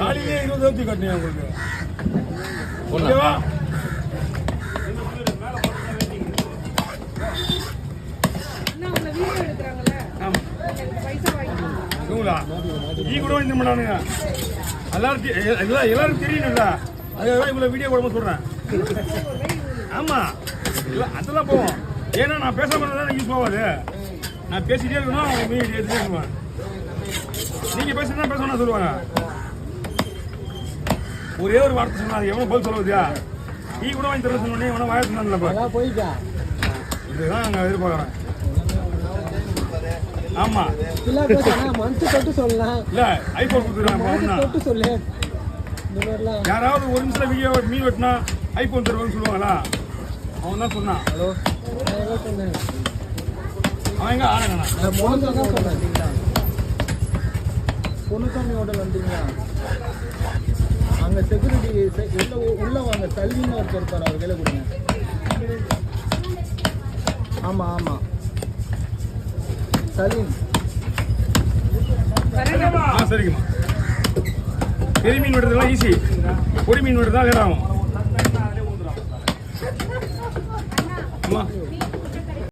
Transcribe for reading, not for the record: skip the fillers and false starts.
காலையிலே 20 கட்டினேன் உங்களுக்கு. ஓகேவா? நீ கூட இந்த பண்ணானுங்க எல்லாரும் தெரியணும்ல, அதுதான் இவ்வளவு வீடியோ போட சொல்றேன். ஆமா அதெல்லாம் போவோம். ஏன்னா நான் பேசாம யூஸ் போவாது. நான் பேசிட்டே இருக்கணும், அவங்க மீடியா எடுத்துட்டே இருக்குவேன். நீங்க பேசுனா பேசணும் சொல்லுவாங்க. ஒரே ஒரு வார்த்தை சொன்னா அது எவ்வளவு பதில் சொல்லுவதியா? நீ கூட வாங்கி தர சொன்னே எவனா வாய சொன்னான்ல போயிட்டா. இதுதான் நாங்க எதிர்பார்க்கறேன். ஆமா இல்ல மனசு தொட்டு சொல்லலாம். இல்ல ஐபோன் கொடுத்துறாங்க தொட்டு சொல்லு. இந்த மாதிரிலாம் யாராவது ஒரு நிமிஷம் வீடியோ மீன் வெட்டினா ஐபோன் தருவான்னு சொல்லுவாங்களா? அவன் தான் சொன்னான். ஹலோ சொன்னேன். அவன் எங்க ஆனங்கண்ணா பொண்ணுசாமி ஹோட்டல் வந்தீங்களா? அங்க செக்யூரிட்டி உள்ள வாங்க. சல்வின்னு ஒருத்தர் இருப்பார், அவர் கையில கொடுங்க. ஆமா ஆமா சலீம். சரிங்கம்மா. பெரிய மீன் வெட்டுறதுலாம் ஈஸி, பொடி மீன் வெட்டுறதா லேட் ஆகும்.